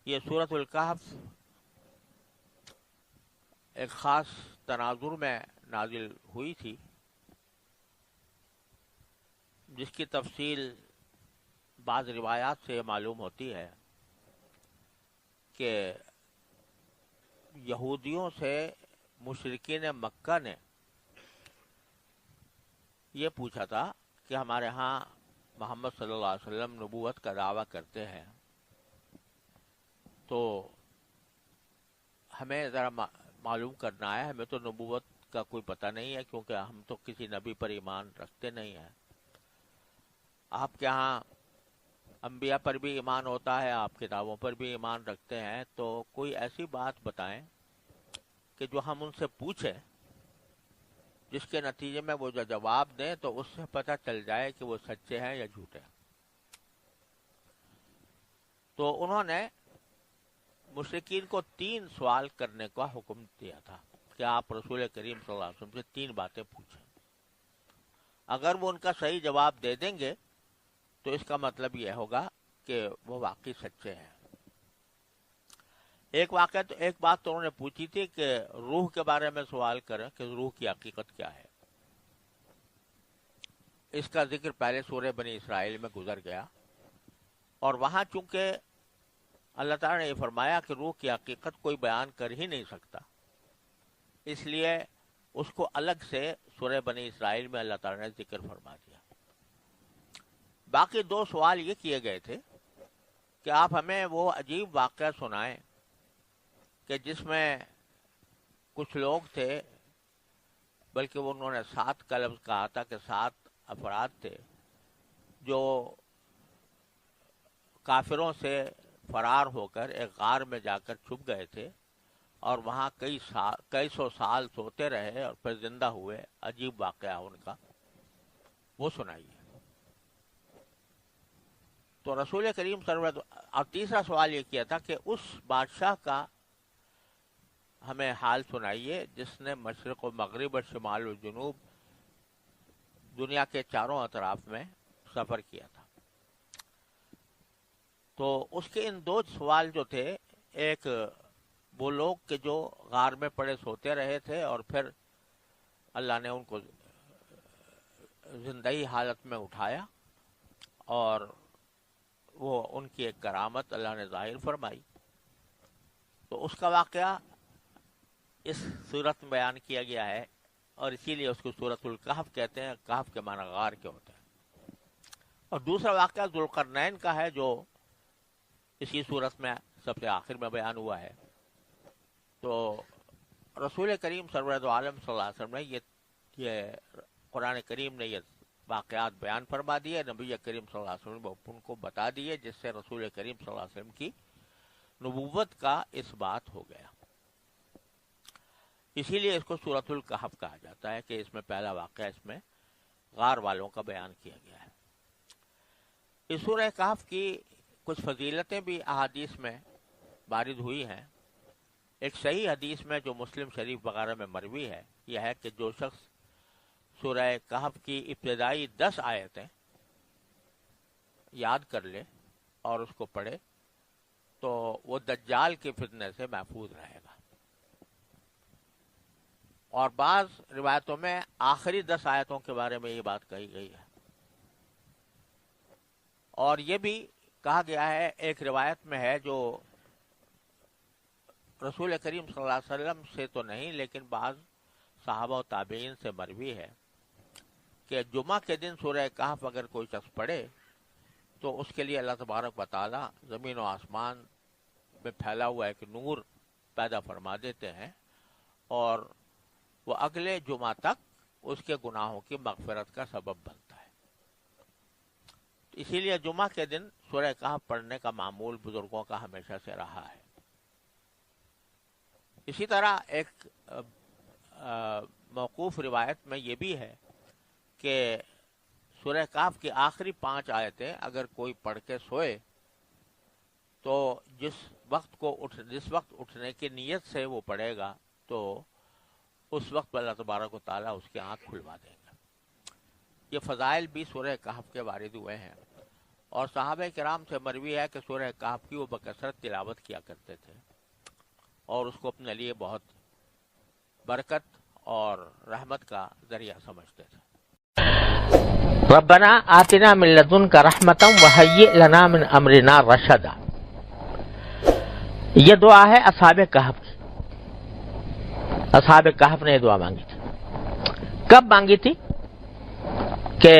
یہ سورۃ الکہف ایک خاص تناظر میں نازل ہوئی تھی، جس کی تفصیل بعض روایات سے معلوم ہوتی ہے کہ یہودیوں سے مشرکین مکہ نے یہ پوچھا تھا کہ ہمارے ہاں محمد صلی اللہ علیہ وسلم نبوت کا دعویٰ کرتے ہیں، تو ہمیں ذرا معلوم کرنا ہے، ہمیں تو نبوت کا کوئی پتہ نہیں ہے کیونکہ ہم تو کسی نبی پر ایمان رکھتے نہیں ہیں۔ آپ کے ہاں انبیاء پر بھی ایمان ہوتا ہے، آپ کتابوں پر بھی ایمان رکھتے ہیں، تو کوئی ایسی بات بتائیں کہ جو ہم ان سے پوچھیں، جس کے نتیجے میں وہ جو جواب دیں تو اس سے پتہ چل جائے کہ وہ سچے ہیں یا جھوٹے ہیں۔ تو انہوں نے مشرکین کو 3 سوال کرنے کا حکم دیا تھا کہ آپ رسول کریم صلی اللہ علیہ وسلم سے 3 باتیں پوچھیں۔ اگر وہ ان کا صحیح جواب دے دیں گے تو اس کا مطلب یہ ہوگا کہ وہ واقعی سچے ہیں۔ ایک بات تو انہوں نے پوچھی تھی کہ روح کے بارے میں سوال کریں کہ روح کی حقیقت کیا ہے۔ اس کا ذکر پہلے سورہ بنی اسرائیل میں گزر گیا، اور وہاں چونکہ اللہ تعالیٰ نے یہ فرمایا کہ روح کی حقیقت کوئی بیان کر ہی نہیں سکتا، اس لیے اس کو الگ سے سورہ بنی اسرائیل میں اللہ تعالیٰ نے ذکر فرما دیا۔ باقی 2 سوال یہ کیے گئے تھے کہ آپ ہمیں وہ عجیب واقعہ سنائیں کہ جس میں کچھ لوگ تھے، بلکہ انہوں نے 7 کا لفظ کہا تھا کہ 7 افراد تھے جو کافروں سے فرار ہو کر ایک غار میں جا کر چھپ گئے تھے، اور وہاں کئی سو سال سوتے رہے اور پھر زندہ ہوئے۔ عجیب واقعہ ان کا، وہ سنائیے۔ تو رسول کریم صلی اللہ علیہ وسلم، اور تیسرا سوال یہ کیا تھا کہ اس بادشاہ کا ہمیں حال سنائیے جس نے مشرق و مغرب اور شمال و جنوب دنیا کے چاروں اطراف میں سفر کیا تھا۔ تو اس کے ان 2 سوال جو تھے، ایک وہ لوگ کہ جو غار میں پڑے سوتے رہے تھے اور پھر اللہ نے ان کو زندہی حالت میں اٹھایا، اور وہ ان کی ایک کرامت اللہ نے ظاہر فرمائی، تو اس کا واقعہ اس صورت میں بیان کیا گیا ہے، اور اسی لیے اس کو سورۃ الکہف کہتے ہیں۔ کہف کے معنی غار کے ہوتے ہیں۔ اور دوسرا واقعہ ذوالقرنین کا ہے، جو اسی صورت میں سب سے آخر میں بیان ہوا ہے۔ تو رسول کریم سرورت عالم صلی اللہ علیہ وسلم نے یہ قرآن کریم نے یہ واقعات بیان فرما دیے، نبی کریم صلی اللہ علیہ وسلم نے ان کو بتا دیے، جس سے رسول کریم صلی اللہ علیہ وسلم کی نبوت کا اس بات ہو گیا۔ اسی لیے اس کو سورۃ الکہف کہا جاتا ہے کہ اس میں پہلا واقعہ اس میں غار والوں کا بیان کیا گیا ہے۔ اس سورہ کہف کی کچھ فضیلتیں بھی احادیث میں وارد ہوئی ہیں۔ ایک صحیح حدیث میں جو مسلم شریف وغیرہ میں مروی ہے، یہ ہے کہ جو شخص سورہ کہف کی ابتدائی 10 آیتیں یاد کر لے اور اس کو پڑھے تو وہ دجال کے فتنے سے محفوظ رہے گا۔ اور بعض روایتوں میں آخری 10 آیتوں کے بارے میں یہ بات کہی گئی ہے۔ اور یہ بھی کہا گیا ہے، ایک روایت میں ہے جو رسول کریم صلی اللہ علیہ وسلم سے تو نہیں لیکن بعض صحابہ و تابعین سے مروی ہے، کہ جمعہ کے دن سورہ کہف اگر کوئی شخص پڑھے تو اس کے لیے اللہ تبارک و تعالی زمین و آسمان میں پھیلا ہوا ایک نور پیدا فرما دیتے ہیں، اور وہ اگلے جمعہ تک اس کے گناہوں کی مغفرت کا سبب بنتا ہے۔ اسی لیے جمعہ کے دن سورہ کہف پڑھنے کا معمول بزرگوں کا ہمیشہ سے رہا ہے۔ اسی طرح ایک موقوف روایت میں یہ بھی ہے کہ سورہ کہف کی آخری 5 آیتیں اگر کوئی پڑھ کے سوئے تو جس وقت اٹھنے کی نیت سے وہ پڑھے گا تو اس وقت اللہ تبارک و تعالیٰ اس کی آنکھ کھلوا دیں گے۔ یہ فضائل بھی سورہ کہف کے وارد ہوئے ہیں، اور صحابہ کرام سے مروی ہے کہ سورہ کہف کی وہ بکثرت تلاوت کیا کرتے تھے اور اس کو اپنے لیے بہت برکت اور رحمت کا ذریعہ سمجھتے تھے۔ ربنا آتنا من لدنک رحمتا وہیئ لنا من امرنا رشدا، یہ دعا ہے اصحاب کہف کی۔ اصحاب کہف نے یہ دعا مانگی تھی۔ کب مانگی تھی؟ کہ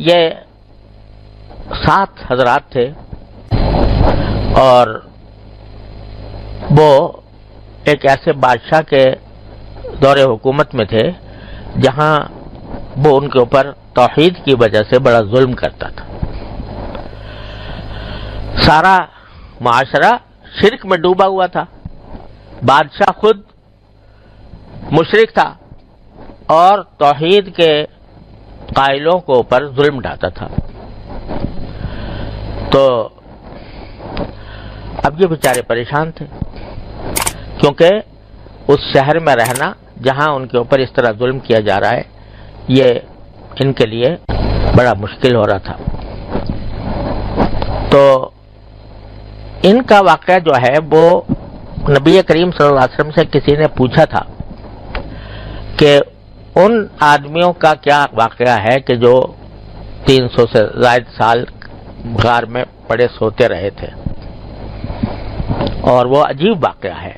یہ 7 حضرات تھے اور وہ ایک ایسے بادشاہ کے دور حکومت میں تھے جہاں وہ ان کے اوپر توحید کی وجہ سے بڑا ظلم کرتا تھا۔ سارا معاشرہ شرک میں ڈوبا ہوا تھا، بادشاہ خود مشرک تھا اور توحید کے قائلوں کو اوپر ظلم ڈھاتا تھا۔ تو اب یہ بیچارے پریشان تھے کیونکہ اس شہر میں رہنا جہاں ان کے اوپر اس طرح ظلم کیا جا رہا ہے یہ ان کے لیے بڑا مشکل ہو رہا تھا۔ تو ان کا واقعہ جو ہے وہ نبی کریم صلی اللہ علیہ وسلم سے کسی نے پوچھا تھا کہ ان آدمیوں کا کیا واقعہ ہے کہ جو 300 سے زائد سال غار میں پڑے سوتے رہے تھے، اور وہ عجیب واقعہ ہے۔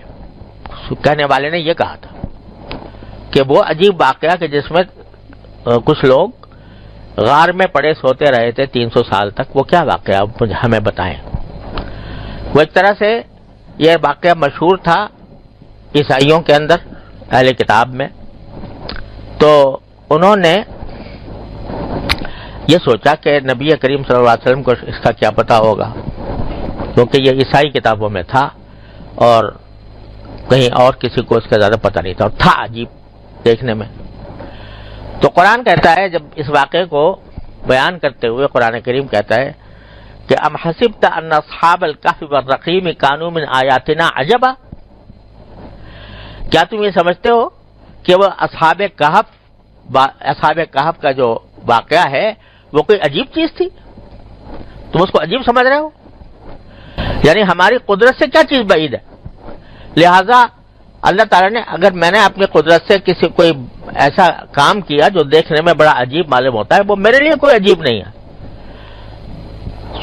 کہنے والے نے یہ کہا تھا کہ وہ عجیب واقعہ کہ جس میں کچھ لوگ غار میں پڑے سوتے رہے تھے 300 سال تک، وہ کیا واقعہ ہمیں بتائیں۔ وہ ایک طرح سے یہ واقعہ مشہور تھا عیسائیوں کے اندر، اہل کتاب میں، تو انہوں نے یہ سوچا کہ نبی کریم صلی اللہ علیہ وسلم کو اس کا کیا پتہ ہوگا، کیونکہ یہ عیسائی کتابوں میں تھا اور کہیں اور کسی کو اس کا زیادہ پتہ نہیں تھا، اور تھا عجیب دیکھنے میں۔ تو قرآن کہتا ہے، جب اس واقعے کو بیان کرتے ہوئے قرآن کریم کہتا ہے کہ ام حسبت ان اصحاب الکہف والرقیم کانوا من آیاتنا عجبا، کیا تم یہ سمجھتے ہو کہ وہ اصحاب کہف کا جو واقعہ ہے وہ کوئی عجیب چیز تھی؟ تم اس کو عجیب سمجھ رہے ہو؟ یعنی ہماری قدرت سے کیا چیز بعید ہے؟ لہذا اللہ تعالیٰ نے، اگر میں نے اپنی قدرت سے کسی کوئی ایسا کام کیا جو دیکھنے میں بڑا عجیب معلوم ہوتا ہے، وہ میرے لیے کوئی عجیب نہیں ہے۔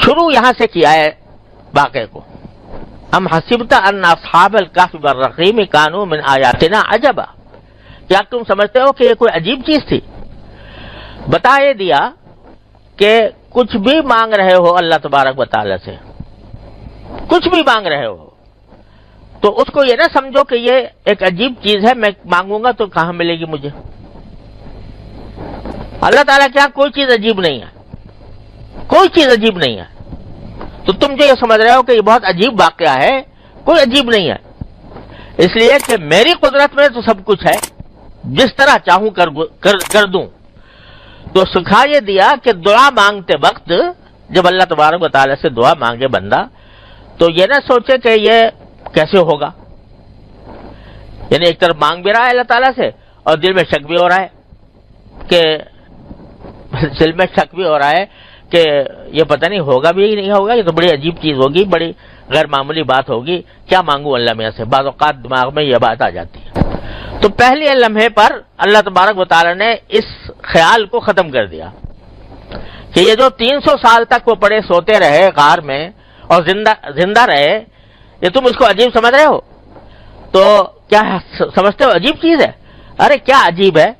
شروع یہاں سے کیا ہے واقعے کو، ام حسبت ان اصحاب الکہف والرقیم کانوا من آیاتنا عجبا، کیا تم سمجھتے ہو کہ یہ کوئی عجیب چیز تھی؟ بتا یہ دیا کہ کچھ بھی مانگ رہے ہو اللہ تبارک و تعالیٰ سے، کچھ بھی مانگ رہے ہو تو اس کو یہ نہ سمجھو کہ یہ ایک عجیب چیز ہے، میں مانگوں گا تو کہاں ملے گی مجھے۔ اللہ تعالیٰ کیا کوئی چیز عجیب نہیں ہے، کوئی چیز عجیب نہیں ہے۔ تو تم جو یہ سمجھ رہے ہو کہ یہ بہت عجیب واقعہ ہے، کوئی عجیب نہیں ہے، اس لیے کہ میری قدرت میں تو سب کچھ ہے، جس طرح چاہوں کر دوں۔ تو سکھا یہ دیا کہ دعا مانگتے وقت جب اللہ تبارک و تعالیٰ سے دعا مانگے بندہ تو یہ نہ سوچے کہ یہ کیسے ہوگا، یعنی ایک طرف مانگ بھی رہا ہے اللہ تعالیٰ سے اور دل میں شک بھی ہو رہا ہے کہ یہ پتہ نہیں ہوگا بھی نہیں ہوگا، یہ تو بڑی عجیب چیز ہوگی، بڑی غیر معمولی بات ہوگی، کیا مانگوں اللہ میاں سے۔ بعض اوقات دماغ میں یہ بات آ جاتی ہے۔ تو پہلے لمحے پر اللہ تبارک و تعالیٰ نے اس خیال کو ختم کر دیا کہ یہ جو 300 سال تک وہ پڑے سوتے رہے غار میں اور زندہ رہے، یہ تم اس کو عجیب سمجھ رہے ہو؟ تو کیا سمجھتے ہو عجیب چیز ہے؟ ارے کیا عجیب ہے،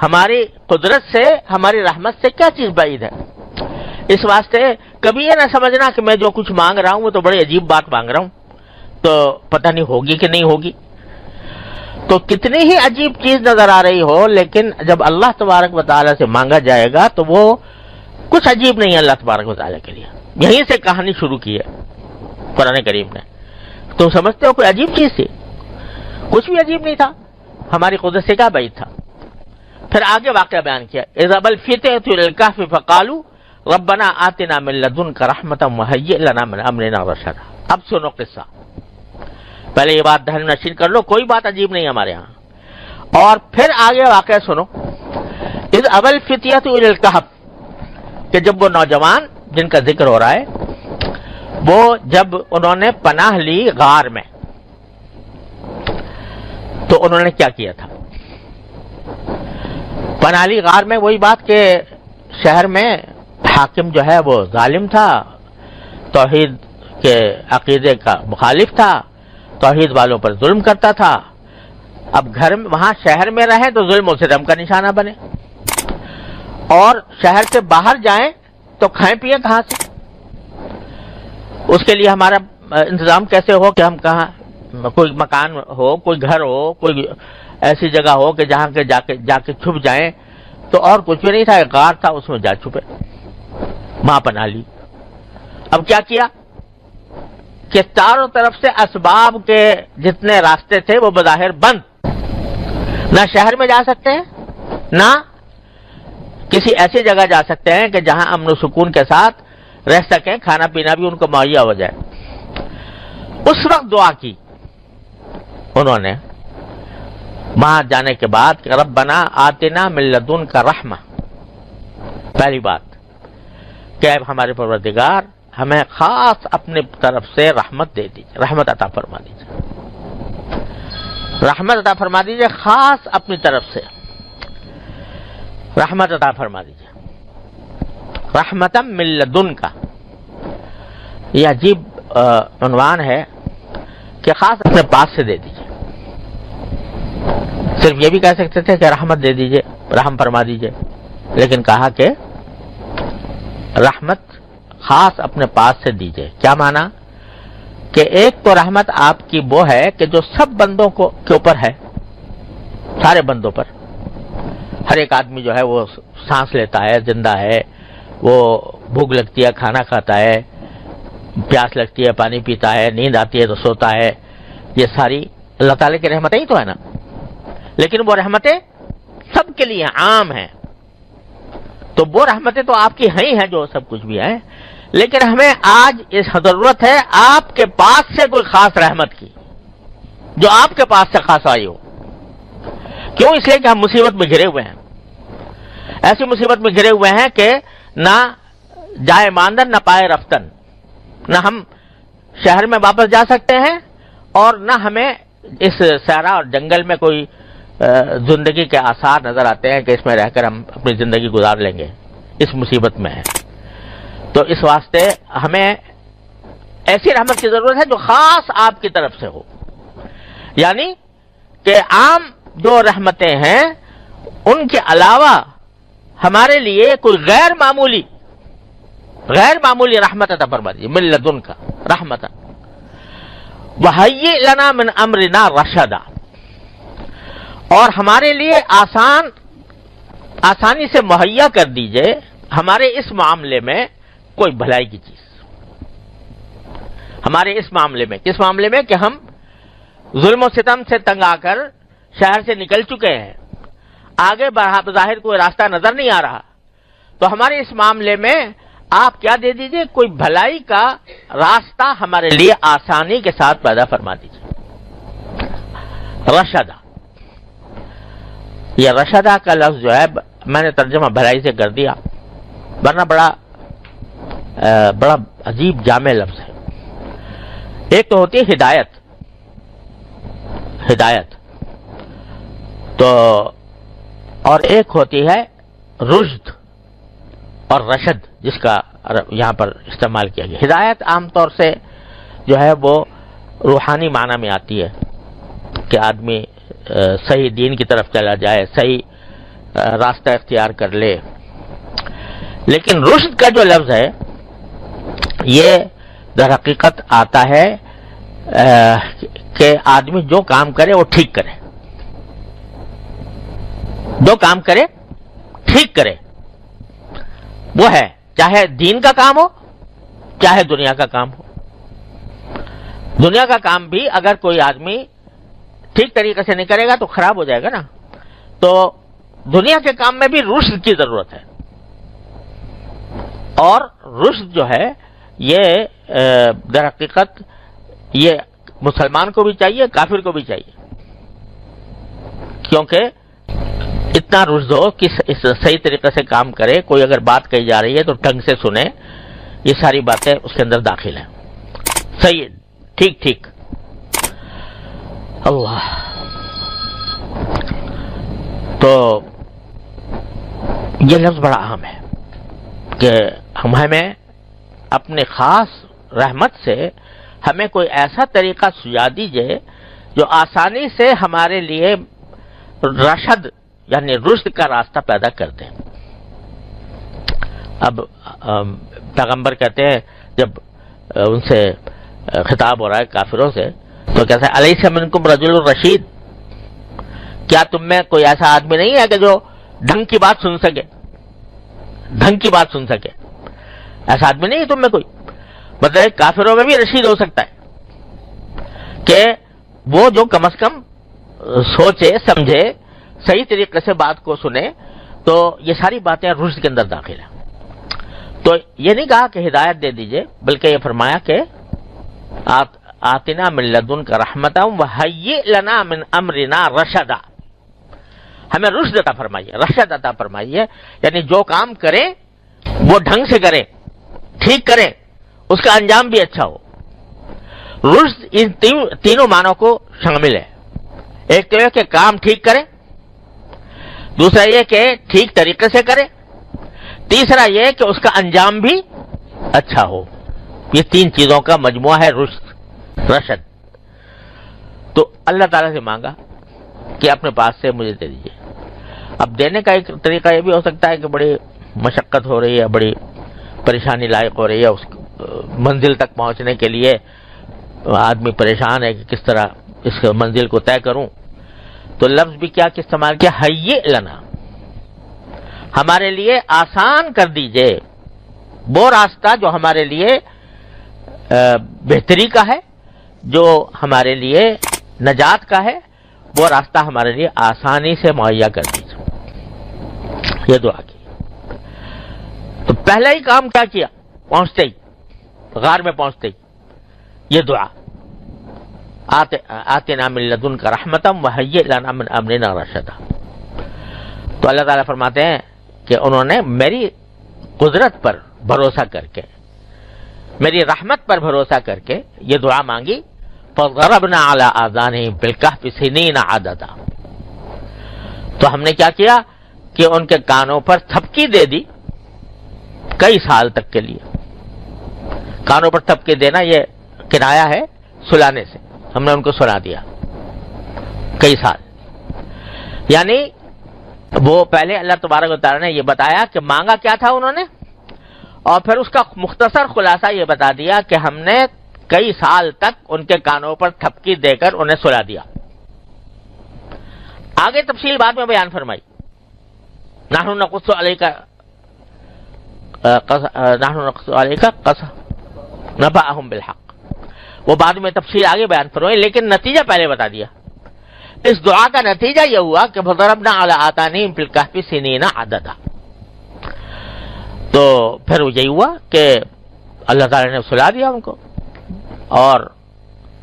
ہماری قدرت سے، ہماری رحمت سے کیا چیز بعید ہے؟ اس واسطے کبھی یہ نہ سمجھنا کہ میں جو کچھ مانگ رہا ہوں وہ تو بڑی عجیب بات مانگ رہا ہوں، تو پتہ نہیں ہوگی کہ نہیں ہوگی۔ تو کتنی ہی عجیب چیز نظر آ رہی ہو، لیکن جب اللہ تبارک و تعالیٰ سے مانگا جائے گا تو وہ کچھ عجیب نہیں ہے اللہ تبارک و تعالیٰ کے لیے۔ یہیں سے کہانی شروع کی ہے قرآن کریم نے۔ تم سمجھتے ہو کوئی عجیب چیز تھی؟ کچھ بھی عجیب نہیں تھا، ہماری قدرت سے کیا بعید تھا۔ پھر آگے واقعہ بیان کیا، اذ الفتية الى الكهف فقالوا ربنا آتنا من لدنك رحمة وهيئ لنا من امرنا رشدا۔ اب سنو قصہ، پہلے یہ بات دہن نشین کر لو، کوئی بات عجیب نہیں ہمارے ہاں۔ اور پھر آگے واقعہ سنو، اذ الفتية الى الكهف، کہ جب وہ نوجوان جن کا ذکر ہو رہا ہے وہ جب انہوں نے پناہ لی غار میں تو انہوں نے کیا کیا تھا؟ پناہ لی غار میں وہی بات کہ شہر میں حاکم جو ہے وہ ظالم تھا، توحید کے عقیدے کا مخالف تھا، توحید والوں پر ظلم کرتا تھا. اب گھر میں وہاں شہر میں رہیں تو ظلم و ستم کا نشانہ بنے، اور شہر سے باہر جائیں تو کھائیں پیئیں کہاں سے؟ اس کے لیے ہمارا انتظام کیسے ہو کہ ہم کہاں کوئی مکان ہو، کوئی گھر ہو، کوئی ایسی جگہ ہو کہ جہاں کے جا کے چھپ جائیں. تو اور کچھ بھی نہیں تھا، ایک غار تھا، اس میں جا چھپے، وہاں پناہ لی. اب کیا کیا کہ چاروں طرف سے اسباب کے جتنے راستے تھے وہ بظاہر بند، نہ شہر میں جا سکتے ہیں نہ کسی ایسی جگہ جا سکتے ہیں کہ جہاں امن و سکون کے ساتھ رہ سکیں، کھانا پینا بھی ان کو مہیا ہو جائے. اس وقت دعا کی انہوں نے وہاں جانے کے بعد کہ ربنا آتنا من لدنک رحمہ. پہلی بات کہ ہمارے پروردگار ہمیں خاص اپنے طرف سے رحمت دے دیجیے، رحمت عطا فرما دیجیے، رحمت عطا فرما دیجیے، خاص اپنی طرف سے رحمت عطا فرما دیجیے. رحمتم من لدنک، یہ عجیب عنوان ہے کہ خاص اپنے پاس سے دے دیجیے. صرف یہ بھی کہہ سکتے تھے کہ رحمت دے دیجیے، رحم فرما دیجیے، لیکن کہا کہ رحمت خاص اپنے پاس سے دیجیے. کیا معنی؟ کہ ایک تو رحمت آپ کی وہ ہے کہ جو سب بندوں کے اوپر ہے، سارے بندوں پر. ہر ایک آدمی جو ہے وہ سانس لیتا ہے، زندہ ہے، وہ بھوک لگتی ہے کھانا کھاتا ہے، پیاس لگتی ہے پانی پیتا ہے، نیند آتی ہے تو سوتا ہے. یہ ساری اللہ تعالیٰ کی رحمتیں ہی تو ہے نا. لیکن وہ رحمتیں سب کے لیے عام ہیں. تو وہ رحمتیں تو آپ کی ہیں ہیں جو سب کچھ بھی ہیں، لیکن ہمیں آج اس ضرورت ہے آپ کے پاس سے کوئی خاص رحمت کی، جو آپ کے پاس سے خاص آئی ہو. کیوں؟ اس لیے کہ ہم مصیبت میں گھرے ہوئے ہیں، ایسی مصیبت میں گھرے ہوئے ہیں کہ نہ جائے ماندن نہ پائے رفتن، نہ ہم شہر میں واپس جا سکتے ہیں اور نہ ہمیں اس صحرا اور جنگل میں کوئی زندگی کے آثار نظر آتے ہیں کہ اس میں رہ کر ہم اپنی زندگی گزار لیں گے. اس مصیبت میں ہے. تو اس واسطے ہمیں ایسی رحمت کی ضرورت ہے جو خاص آپ کی طرف سے ہو. یعنی کہ عام جو رحمتیں ہیں ان کے علاوہ ہمارے لیے کوئی غیر معمولی رحمت عطا فرما دیجیے. من لدنک رحمت وہیئ لنا من امرنا رشدا، اور ہمارے لیے آسانی سے مہیا کر دیجئے ہمارے اس معاملے میں کوئی بھلائی کی چیز. ہمارے اس معاملے میں، کس معاملے میں؟ کہ ہم ظلم و ستم سے تنگ آ کر شہر سے نکل چکے ہیں، آگے بظاہر کوئی راستہ نظر نہیں آ رہا. تو ہمارے اس معاملے میں آپ کیا دے دیجئے؟ کوئی بھلائی کا راستہ ہمارے لیے آسانی کے ساتھ پیدا فرما دیجئے. رشدہ، یہ رشدہ کا لفظ جو ہے میں نے ترجمہ بھلائی سے کر دیا، ورنہ بڑا عجیب جامع لفظ ہے. ایک تو ہوتی ہے ہدایت تو، اور ایک ہوتی ہے رشد اور رشد، جس کا یہاں پر استعمال کیا گیا. ہدایت عام طور سے جو ہے وہ روحانی معنی میں آتی ہے کہ آدمی صحیح دین کی طرف چلا جائے، صحیح راستہ اختیار کر لے. لیکن رشد کا جو لفظ ہے یہ در حقیقت آتا ہے کہ آدمی جو کام کرے وہ ٹھیک کرے، جو کام کرے ٹھیک کرے. وہ ہے چاہے دین کا کام ہو چاہے دنیا کا کام ہو. دنیا کا کام بھی اگر کوئی آدمی ٹھیک طریقے سے نہیں کرے گا تو خراب ہو جائے گا نا. تو دنیا کے کام میں بھی رشد کی ضرورت ہے، اور رشد جو ہے یہ در حقیقت یہ مسلمان کو بھی چاہیے، کافر کو بھی چاہیے. کیونکہ اتنا رشد ہو کہ اس صحیح طریقے سے کام کرے. کوئی اگر بات کہی جا رہی ہے تو ڈھنگ سے سنے، یہ ساری باتیں اس کے اندر داخل ہیں. صحیح, ٹھیک ٹھیک. اللہ, تو یہ لفظ بڑا اہم ہے کہ ہمیں اپنے خاص رحمت سے ہمیں کوئی ایسا طریقہ سجا دیجئے جو آسانی سے ہمارے لیے رشد یعنی رشد کا راستہ پیدا کر دے. اب پیغمبر کہتے ہیں جب ان سے خطاب ہو رہا ہے کافروں سے, تو کہتے ہیں الیس منکم رجل الرشید, کیا تم میں کوئی ایسا آدمی نہیں ہے کہ جو ڈھنگ کی بات سن سکے, ڈھنگ کی بات سن سکے؟ ایسا آدمی نہیں ہے تم میں کوئی. مطلب کافروں میں بھی رشید ہو سکتا ہے کہ وہ جو کم از کم سوچے سمجھے صحیح طریقے سے بات کو سنے. تو یہ ساری باتیں رشد کے اندر داخل ہیں. تو یہ نہیں کہا کہ ہدایت دے دیجئے, بلکہ یہ فرمایا کہ آتنا من لدنک رحمتا وہیئ لنا من امرنا رشدا, ہمیں رشد عطا فرمائیے, رشد عطا فرمائیے, یعنی جو کام کریں وہ ڈھنگ سے کریں, ٹھیک کریں, اس کا انجام بھی اچھا ہو. رشد ان تینوں معنوں کو شامل ہے. ایک تو یہ کہ کام ٹھیک کریں, دوسرا یہ کہ ٹھیک طریقے سے کریں, تیسرا یہ کہ اس کا انجام بھی اچھا ہو. یہ تین چیزوں کا مجموعہ ہے رشد. تو اللہ تعالیٰ سے مانگا کہ اپنے پاس سے مجھے دے دیجیے. اب دینے کا ایک طریقہ یہ بھی ہو سکتا ہے کہ بڑی مشقت ہو رہی ہے, بڑی پریشانی لائق ہو رہی ہے, اس منزل تک پہنچنے کے لیے آدمی پریشان ہے کہ کس طرح اس منزل کو طے کروں. تو لفظ بھی کیا استعمال کیا, ہیئ لنا, ہمارے لیے آسان کر دیجئے وہ راستہ جو ہمارے لیے بہتری کا ہے, جو ہمارے لیے نجات کا ہے, وہ راستہ ہمارے لیے آسانی سے مہیا کر دیجئے. یہ دعا کی. تو پہلا ہی کام کیا کیا, پہنچتے ہی غار میں پہنچتے ہی یہ دعا, آتنا من لدنک رحمتا وہیئ لنا من امرنا رشدا. تو اللہ تعالیٰ فرماتے ہیں کہ انہوں نے میری قدرت پر بھروسہ کر کے, میری رحمت پر بھروسہ کر کے یہ دعا مانگی. فضربنا علی آذانہم فی الکہف سنین عددا, تو ہم نے کیا کیا کہ ان کے کانوں پر تھپکی دے دی کئی سال تک کے لیے. کانوں پر تھپکی دینا یہ کنایا ہے سلانے سے, ہم نے ان کو سلا دیا کئی سال. یعنی وہ پہلے اللہ تبارک و تعالیٰ نے یہ بتایا کہ مانگا کیا تھا انہوں نے, اور پھر اس کا مختصر خلاصہ یہ بتا دیا کہ ہم نے کئی سال تک ان کے کانوں پر تھپکی دے کر انہیں سلا دیا. آگے تفصیل بعد میں بیان فرمائی. نحن نقص علیک نبأہم بالحق, وہ بعد میں تفصیل آگے بیان فرمائی, لیکن نتیجہ پہلے بتا دیا. اس دعا کا نتیجہ یہ ہوا کہ فضربنا علی آذانہم فی الکہف سنین عددا. تو پھر یہی ہوا کہ اللہ تعالی نے سلا دیا ان کو, اور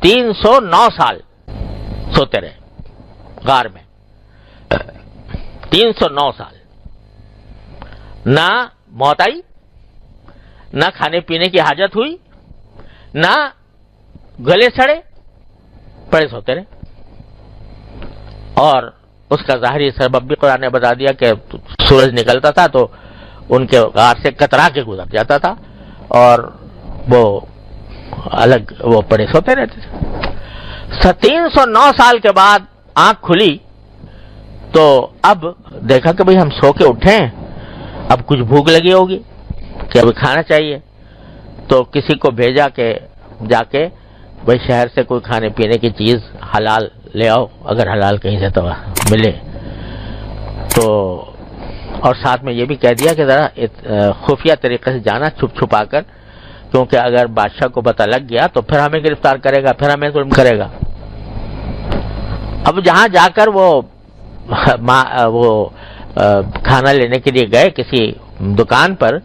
309 سال سوتے رہے غار میں. 309 سال نہ موت آئی, نہ کھانے پینے کی حاجت ہوئی, نہ گلے سڑے, پڑے سوتے رہے. اور اس کا ظاہری سبب بھی قرآن نے بتا دیا کہ سورج نکلتا تھا تو ان کے غار سے کترا کے گزر جاتا تھا, اور وہ الگ وہ پڑے سوتے رہتے تھے. 309 سال کے بعد آنکھ کھلی تو اب دیکھا کہ بھئی ہم سو کے اٹھے ہیں, اب کچھ بھوک لگی ہوگی کہ ابھی کھانا چاہیے. تو کسی کو بھیجا کہ جا کے بھئی شہر سے کوئی کھانے پینے کی چیز حلال لے آؤ, اگر حلال کہیں سے تو ملے. تو اور ساتھ میں یہ بھی کہہ دیا کہ ذرا خفیہ طریقے سے جانا, چھپ چھپا کر, کیونکہ اگر بادشاہ کو پتہ لگ گیا تو پھر ہمیں گرفتار کرے گا, پھر ہمیں ظلم کرے گا. اب جہاں جا کر وہ کھانا لینے کے لیے گئے کسی دکان پر,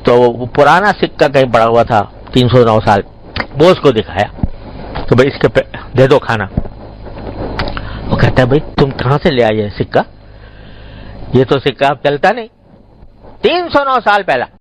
تو وہ پرانا سکہ کہیں پڑا ہوا تھا 309 سال, وہ اس کو دکھایا کہ بھئی اس کے دے دو کھانا. وہ کہتا ہے بھئی تم کہاں سے لے آئے سکہ, یہ تو سکہ اب چلتا نہیں, 309 سال پہلا.